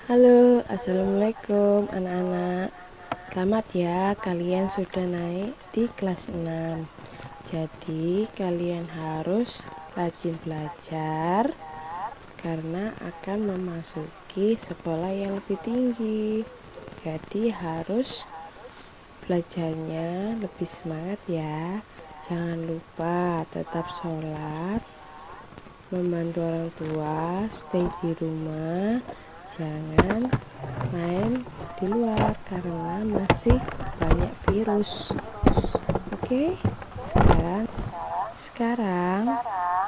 Halo, assalamualaikum anak-anak. Selamat ya, kalian sudah naik di kelas 6. Jadi kalian harus rajin belajar karena akan memasuki sekolah yang lebih tinggi. Jadi harus belajarnya lebih semangat ya. Jangan lupa tetap sholat, membantu orang tua, stay di rumah. Jangan main di luar karena masih banyak virus. Oke, sekarang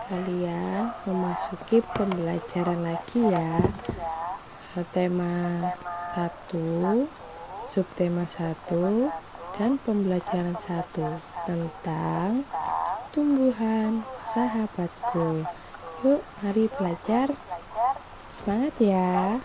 kalian memasuki pembelajaran lagi ya. Tema 1, subtema 1, dan pembelajaran 1 tentang tumbuhan sahabatku. Yuk, mari belajar. Semangat ya.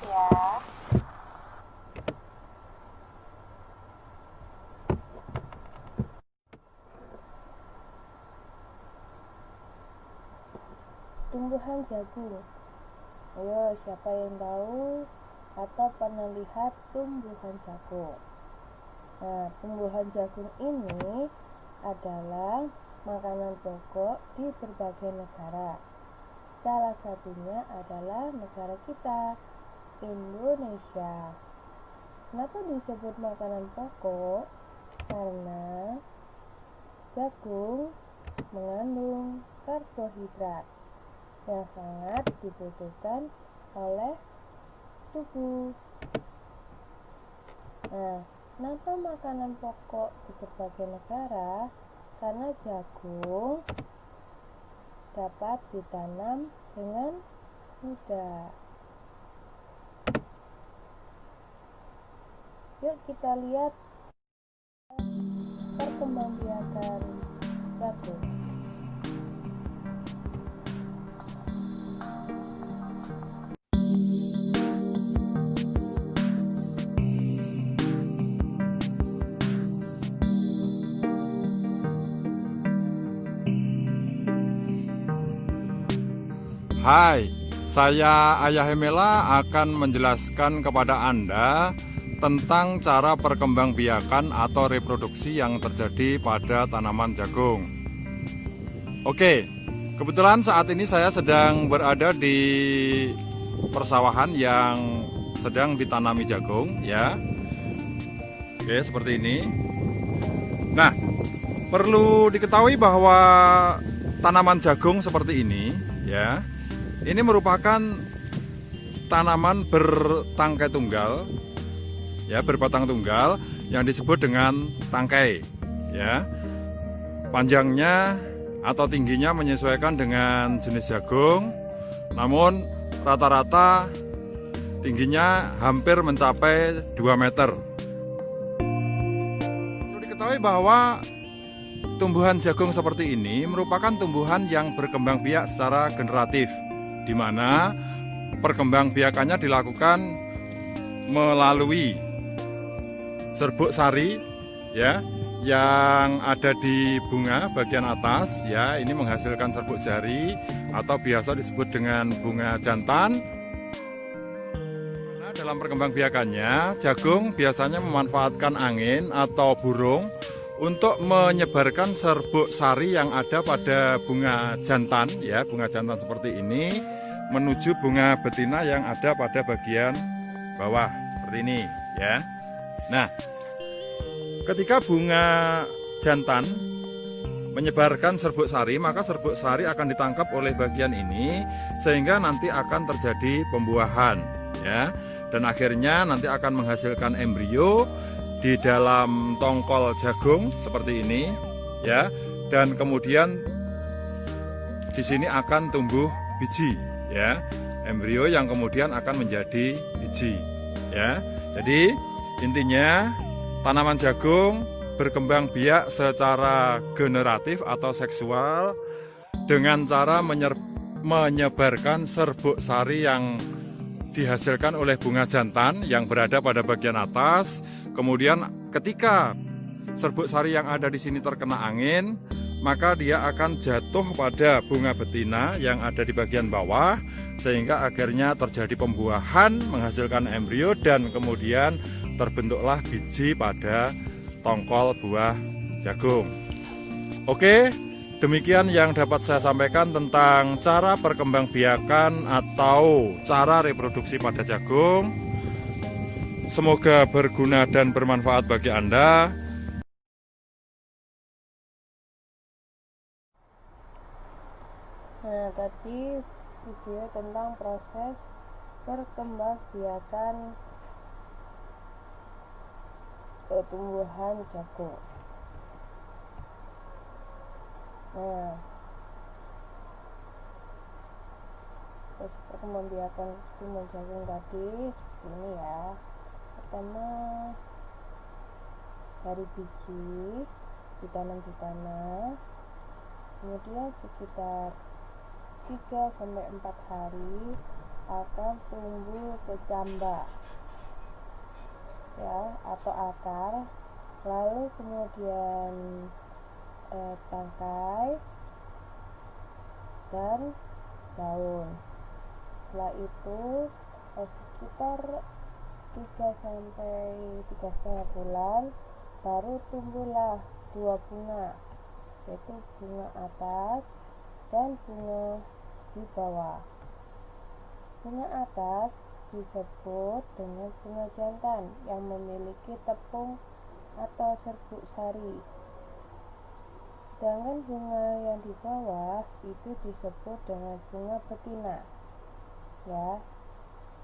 Tumbuhan jagung. Ayo, siapa yang tahu atau pernah lihat tumbuhan jagung? Nah, tumbuhan jagung ini adalah makanan pokok di berbagai negara. Salah satunya adalah negara kita, Indonesia. Kenapa disebut makanan pokok? Karena jagung mengandung karbohidrat yang sangat dibutuhkan oleh tubuh. Nah, kenapa makanan pokok di berbagai negara? Karena jagung dapat ditanam dengan mudah. Yuk kita lihat perkembangbiakan jagung. Hai, saya Ayah Hemela akan menjelaskan kepada Anda tentang cara perkembangbiakan atau reproduksi yang terjadi pada tanaman jagung. Oke, kebetulan saat ini saya sedang berada di persawahan yang sedang ditanami jagung ya. Oke, seperti ini. Nah, perlu diketahui bahwa tanaman jagung seperti ini ya, ini merupakan tanaman bertangkai tunggal, ya, berbatang tunggal yang disebut dengan tangkai, ya. Panjangnya atau tingginya menyesuaikan dengan jenis jagung, namun rata-rata tingginya hampir mencapai 2 meter. Perlu diketahui bahwa tumbuhan jagung seperti ini merupakan tumbuhan yang berkembang biak secara generatif, di mana perkembangbiakannya dilakukan melalui serbuk sari ya, yang ada di bunga bagian atas ya. Ini menghasilkan serbuk sari atau biasa disebut dengan bunga jantan. Nah, dalam perkembangbiakannya, jagung biasanya memanfaatkan angin atau burung untuk menyebarkan serbuk sari yang ada pada bunga jantan ya, bunga jantan seperti ini menuju bunga betina yang ada pada bagian bawah seperti ini ya. Nah, ketika bunga jantan menyebarkan serbuk sari, maka serbuk sari akan ditangkap oleh bagian ini sehingga nanti akan terjadi pembuahan ya, dan akhirnya nanti akan menghasilkan embrio di dalam tongkol jagung seperti ini ya, dan kemudian di sini akan tumbuh biji ya, embrio yang kemudian akan menjadi biji ya. Jadi intinya tanaman jagung berkembang biak secara generatif atau seksual dengan cara menyebarkan serbuk sari yang dihasilkan oleh bunga jantan yang berada pada bagian atas. Kemudian ketika serbuk sari yang ada di sini terkena angin, maka dia akan jatuh pada bunga betina yang ada di bagian bawah, sehingga akhirnya terjadi pembuahan, menghasilkan embrio, dan kemudian terbentuklah biji pada tongkol buah jagung. Oke, demikian yang dapat saya sampaikan tentang cara perkembangbiakan atau cara reproduksi pada jagung. Semoga berguna dan bermanfaat bagi Anda. Nah, tadi video tentang proses perkembangbiakan pertumbuhan jagung. Nah, proses perkembangbiakan pertumbuhan jagung tadi seperti ini ya. Pertama, dari biji ditanam di tanah, kemudian sekitar 3-4 hari akan tumbuh kecambah ya, atau akar, lalu kemudian tangkai dan daun. Setelah itu sekitar 3-3,5 bulan baru tumbuhlah 2 bunga, yaitu bunga atas dan bunga di bawah. Bunga atas disebut dengan bunga jantan yang memiliki tepung atau serbuk sari. Sedangkan bunga yang di bawah itu disebut dengan bunga betina ya,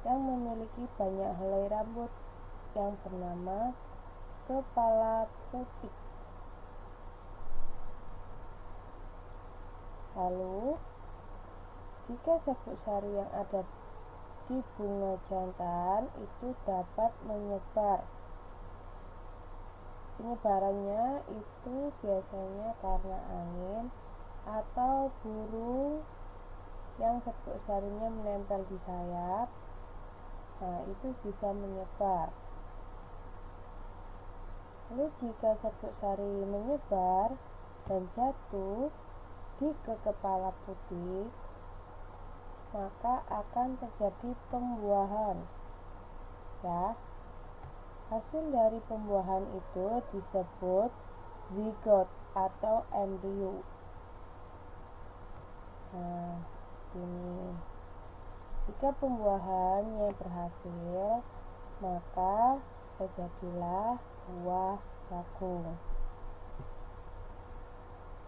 yang memiliki banyak helai rambut yang bernama kepala putih. Lalu, jika serbuk sari yang ada di bunga jantan itu dapat menyebar. Penyebarannya itu biasanya karena angin atau burung yang serbuk sarinya menempel di sayap. Nah, itu bisa menyebar. Lalu jika serbuk sari menyebar dan jatuh di kepala putih, maka akan terjadi pembuahan ya. Hasil dari pembuahan itu disebut zigot atau embrio. Nah, ini jika pembuahannya berhasil, maka terjadilah buah jagung.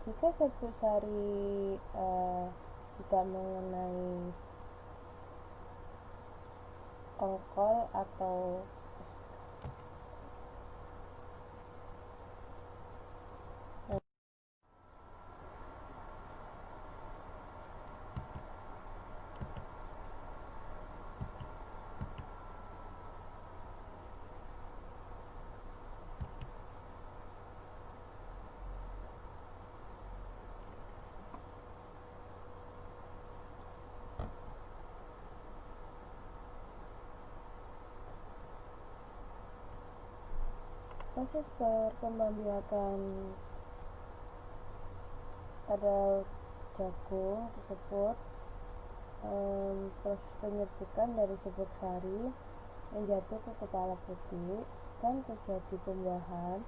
Jika serbuk sari tidak mengenai tongkol atau proses perkembangbiakan pada jagung tersebut, proses penyerbukan dari serbuk sari yang jatuh ke kepala putih dan terjadi pembuahan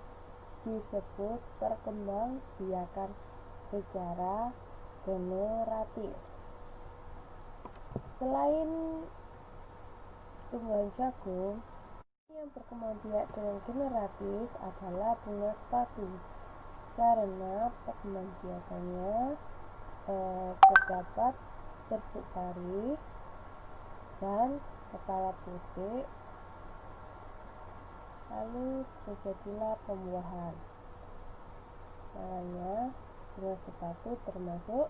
disebut perkembangbiakan secara generatif. Selain tumbuhan jagung, yang berkembang biak dengan generatif adalah bunga sepatu, karena perkembangbiakannya terdapat serbuk sari dan kepala putih, lalu terjadilah pembuahan. Makanya bunga sepatu termasuk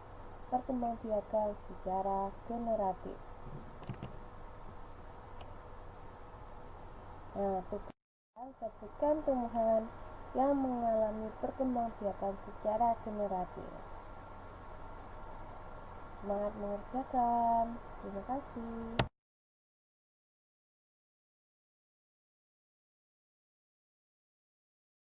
perkembangbiakan secara generatif. Nah, sebutkan tumbuhan yang mengalami perkembangbiakan secara generatif. Semangat mengerjakan. Terima kasih.